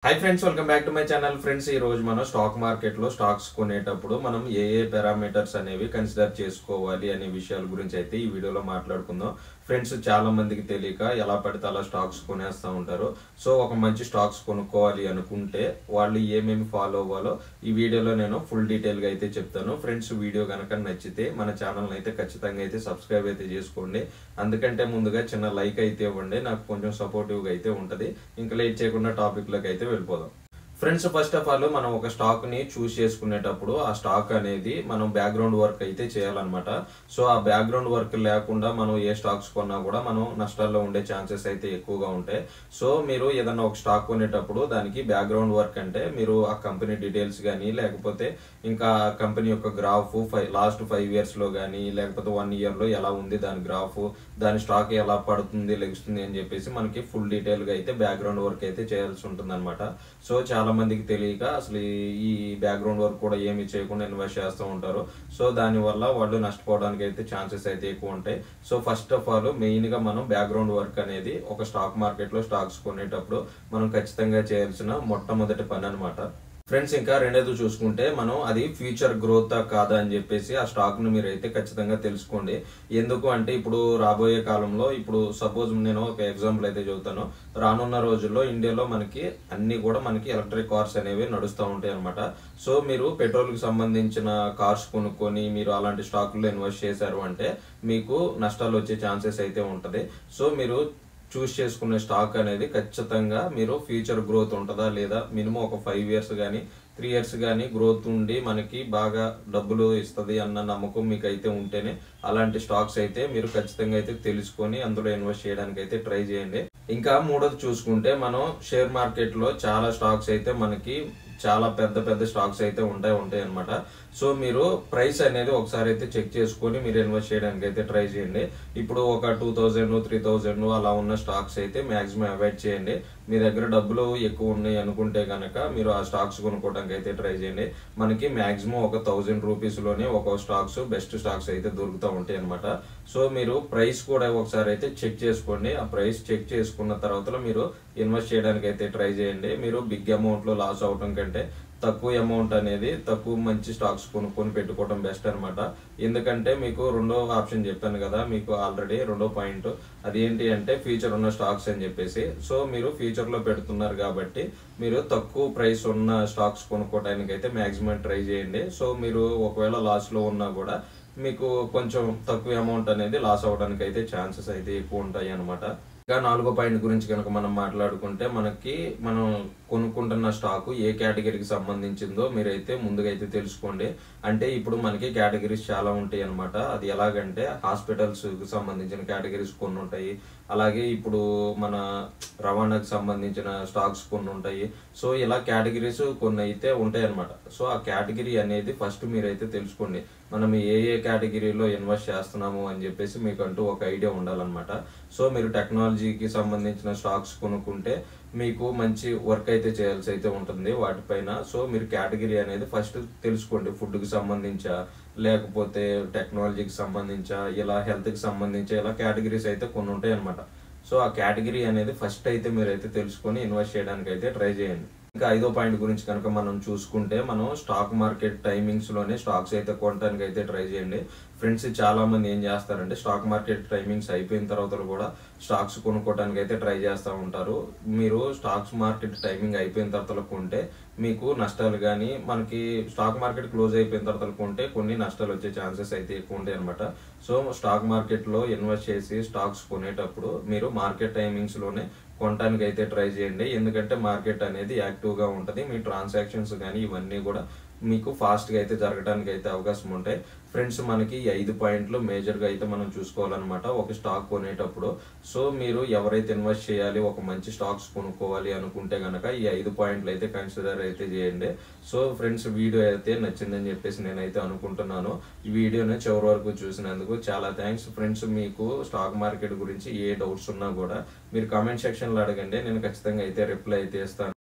high friends welcome back to my channel friends ఈ రోజు మనం స్టాక్ మార్కెట్ లో స్టాక్స్ కొనేటప్పుడు మనం ఏ పారామీటర్స్ అనేవి కన్సిడర్ చేసుకోవాలి అనే విషయాల గురించి అయితే ఈ వీడియోలో మాట్లాడుకుందాం ఫ్రెండ్స్ చాలా మందికి తెలియక ఎలా పడితే అలా స్టాక్స్ కొనేస్తా ఉంటారు సో ఒక మంచి స్టాక్స్ కొనుక్కోవాలి అనుకుంటే వాళ్ళు ఏమేమి ఫాలో అవ్వాలో ఈ వీడియోలో నేను ఫుల్ డీటెయిల్ గా అయితే చెప్తాను ఫ్రెండ్స్ వీడియో గనుక నచ్చితే మన ఛానల్ ని అయితే ఖచ్చితంగా అయితే సబ్స్క్రైబ్ అయితే చేసుకోండి అందుకంటే ముందుగా చిన్న లైక్ అయితే ఇవ్వండి నాకు కొంచెం సపోర్టివ్ గా అయితే ఉంటది ఇంకా లేట్ చేయకుండా టాపిక్ లోకి అయితే వెళ్ళిపోదాం ఫ్రెండ్స్ ఫస్ట్ ఆఫ్ ఆల్ మనం ఒక స్టాక్ ని చూస్ చేసుకునేటప్పుడు ఆ స్టాక్ అనేది మనం బ్యాక్గ్రౌండ్ వర్క్ అయితే చేయాలన్నమాట సో ఆ బ్యాక్గ్రౌండ్ వర్క్ లేకుండా మనం ఏ స్టాక్స్ కొన్నా కూడా మనం నష్టాల్లో ఉండే ఛాన్సెస్ అయితే ఎక్కువగా ఉంటాయి సో మీరు ఏదైనా ఒక స్టాక్ కొనేటప్పుడు దానికి బ్యాక్గ్రౌండ్ వర్క్ అంటే మీరు ఆ కంపెనీ డీటెయిల్స్ కానీ లేకపోతే ఇంకా కంపెనీ యొక్క గ్రాఫ్ లాస్ట్ 5 years లో కానీ లేకపోతే 1 year లో ఎలా ఉంది దాని గ్రాఫ్ దాని స్టాక్ ఎలా పడుతుంది లెగుస్తుంది అని చెప్పేసి మనకి ఫుల్ డీటెయిల్ గా అయితే బ్యాక్గ్రౌండ్ వర్క్ అయితే చేయాల్సి ఉంటుంది అనమాట సో చాలా మందికి తెలియక అసలు ఈ బ్యాక్గ్రౌండ్ వర్క్ కూడా ఏమి చేయకుండా ఇన్వెస్ట్ చేస్తూ ఉంటారు సో దాని వల్ల వాళ్ళు నష్టపోవడానికి అయితే ఛాన్సెస్ అయితే ఎక్కువ ఉంటాయి so first of all main గా మనం బ్యాక్గ్రౌండ్ వర్క్ అనేది ఒక స్టాక్ మార్కెట్ లో స్టాక్స్ కొనేటప్పుడు మనం ఖచ్చితంగా చేయాల్సిన మొట్టమొదటి పని అన్నమాట ఫ్రెండ్స్ ఇంకా రెండోది చూసుకుంటే మనం అది ఫ్యూచర్ గ్రోత్ కాదా అని చెప్పేసి ఆ స్టాక్ ను మీరు అయితే ఖచ్చితంగా తెలుసుకోండి ఎందుకు అంటే ఇప్పుడు రాబోయే కాలంలో ఇప్పుడు సపోజ్ నేను ఒక ఎగ్జాంపుల్ అయితే చెబుతాను రానున్న రోజుల్లో ఇండియాలో మనకి అన్ని కూడా మనకి ఎలక్ట్రిక్ కార్స్ అనేవి నడుస్తూ ఉంటాయి అనమాట సో మీరు పెట్రోల్ కి సంబంధించిన కార్స్ కొనుక్కొని మీరు అలాంటి స్టాక్ లో ఇన్వెస్ట్ చేశారు అంటే మీకు నష్టాలు వచ్చే ఛాన్సెస్ అయితే ఉంటది సో మీరు చూస్ చేసుకునే స్టాక్ అనేది ఖచ్చితంగా మీరు ఫ్యూచర్ గ్రోత్ ఉంటుందా లేదా మినిమం ఒక 5 years కానీ 3 years కానీ గ్రోత్ ఉండి మనకి బాగా డబ్బులు ఇస్తుంది అన్న నమ్మకం మీకు అయితే ఉంటేనే అలాంటి స్టాక్స్ అయితే మీరు ఖచ్చితంగా అయితే తెలుసుకొని అందులో ఇన్వెస్ట్ చేయడానికి అయితే ట్రై చేయండి ఇంకా మూడోది చూసుకుంటే మనం షేర్ మార్కెట్ లో చాలా స్టాక్స్ అయితే మనకి చాలా పెద్ద పెద్ద స్టాక్స్ అయితే ఉంటాయి అన్నమాట సో మీరు ప్రైస్ అనేది ఒకసారి అయితే చెక్ చేసుకొని మీరు ఇన్వెస్ట్ చేయడానికి అయితే ట్రై చేయండి ఇప్పుడు ఒక 2000 3000 అలా ఉన్న స్టాక్స్ అయితే మాక్సిమం అవాయిడ్ చేయండి మీ దగ్గర డబ్బులు ఎక్కువ ఉన్నాయి అనుకుంటే కనుక మీరు ఆ స్టాక్స్ కొనుక్కోవడానికి అయితే ట్రై చేయండి మనకి మాక్సిమం ఒక 1000 రూపీస్ లోనే ఒక స్టాక్స్ బెస్ట్ స్టాక్స్ అయితే దొరుకుతూ ఉంటాయి అనమాట సో మీరు ప్రైస్ కూడా ఒకసారి అయితే చెక్ చేసుకోండి ఆ ప్రైస్ చెక్ చేసుకున్న తర్వాత మీరు ఇన్వెస్ట్ చేయడానికి అయితే ట్రై చేయండి మీరు బిగ్ అమౌంట్ లో లాస్ అవటం కంటే తక్కువ అమౌంట్ అనేది తక్కువ మంచి స్టాక్స్ కొనుక్కొని పెట్టుకోవడం బెస్ట్ అనమాట ఎందుకంటే మీకు రెండో ఆప్షన్ చెప్పాను కదా మీకు ఆల్రెడీ రెండో పాయింట్ అదేంటి అంటే ఫ్యూచర్ ఉన్న స్టాక్స్ అని చెప్పేసి సో మీరు ఫ్యూచర్ లో పెడుతున్నారు కాబట్టి మీరు తక్కువ ప్రైస్ ఉన్న స్టాక్స్ కొనుక్కోవడానికి అయితే మాక్సిమం ట్రై చేయండి సో మీరు ఒకవేళ లాస్ లో ఉన్నా కూడా మీకు కొంచెం తక్కువ అమౌంట్ అనేది లాస్ అవడానికి అయితే ఛాన్సెస్ అయితే ఎక్కువ ఉంటాయి అనమాట ఇంకా నాలుగో పాయింట్ గురించి కనుక మనం మాట్లాడుకుంటే మనకి మనం కొనుక్కుంటున్న స్టాక్ ఏ కేటగిరీకి సంబంధించిందో మీరైతే ముందుగా అయితే తెలుసుకోండి అంటే ఇప్పుడు మనకి కేటగిరీస్ చాలా ఉంటాయి అనమాట అది ఎలాగంటే హాస్పిటల్స్ కి సంబంధించిన కేటగిరీస్ కొన్ని ఉంటాయి అలాగే ఇప్పుడు మన రవాణాకి సంబంధించిన స్టాక్స్ కొన్ని ఉంటాయి సో ఇలా కేటగిరీస్ కొన్ని అయితే ఉంటాయి అనమాట సో ఆ కేటగిరీ అనేది ఫస్ట్ మీరైతే తెలుసుకోండి మనం ఏ కేటగిరీలో ఇన్వెస్ట్ చేస్తున్నాము అని చెప్పేసి మీకు అంటూ ఒక ఐడియా ఉండాలన్నమాట సో మీరు టెక్నాలజీకి సంబంధించిన స్టాక్స్ కొనుక్కుంటే మీకు మంచి వర్క్ అయితే చేయాల్సి అయితే ఉంటుంది వాటిపైన సో మీరు కేటగిరీ అనేది ఫస్ట్ తెలుసుకోండి ఫుడ్ కి సంబంధించా లేకపోతే టెక్నాలజీకి సంబంధించా ఇలా హెల్త్ కి సంబంధించి ఇలా కేటగిరీస్ అయితే కొన్ని ఉంటాయి అనమాట సో ఆ కేటగిరీ అనేది ఫస్ట్ అయితే మీరైతే తెలుసుకొని ఇన్వెస్ట్ చేయడానికి అయితే ట్రై చేయండి ఇంకా ఐదో పాయింట్ గురించి కనుక మనం చూసుకుంటే మనం స్టాక్ మార్కెట్ టైమింగ్స్ లోనే స్టాక్స్ అయితే కొనడానికి అయితే ట్రై చేయండి ఫ్రెండ్స్ చాలా మంది ఏం చేస్తారంటే స్టాక్ మార్కెట్ టైమింగ్స్ అయిపోయిన తర్వాత కూడా స్టాక్స్ కొనుక్కోవడానికి అయితే ట్రై చేస్తూ ఉంటారు మీరు స్టాక్స్ మార్కెట్ టైమింగ్ అయిపోయిన తర్వాత కొంటే మీకు నష్టాలు కానీ మనకి స్టాక్ మార్కెట్ క్లోజ్ అయిపోయిన తర్వాత కొంటే కొన్ని నష్టాలు వచ్చే ఛాన్సెస్ అయితే ఎక్కువ ఉంటాయి అనమాట సో స్టాక్ మార్కెట్ లో ఇన్వెస్ట్ చేసి స్టాక్స్ కొనేటప్పుడు మీరు మార్కెట్ టైమింగ్స్ లోనే కొనడానికి అయితే ట్రై చేయండి ఎందుకంటే మార్కెట్ అనేది యాక్టివ్ గా ఉంటది మీ ట్రాన్సాక్షన్స్ కానీ ఇవన్నీ కూడా మీకు ఫాస్ట్ గా అయితే జరగడానికి అయితే అవకాశం ఉంటాయి ఫ్రెండ్స్ మనకి ఈ 5 పాయింట్లు మేజర్ గా అయితే మనం చూసుకోవాలన్నమాట ఒక స్టాక్ కొనేటప్పుడు సో మీరు ఎవరైతే ఇన్వెస్ట్ చేయాలి ఒక మంచి స్టాక్స్ కొనుక్కోవాలి అనుకుంటే గనక ఈ 5 పాయింట్లు అయితే కన్సిడర్ అయితే చేయండి సో ఫ్రెండ్స్ వీడియో అయితే నచ్చిందని చెప్పేసి నేనైతే అనుకుంటున్నాను ఈ వీడియోని చివరి వరకు చూసినందుకు చాలా థ్యాంక్స్ ఫ్రెండ్స్ మీకు స్టాక్ మార్కెట్ గురించి ఏ డౌట్స్ ఉన్నా కూడా మీరు కామెంట్ సెక్షన్ లో అడగండి నేను ఖచ్చితంగా అయితే రిప్లై అయితే ఇస్తాను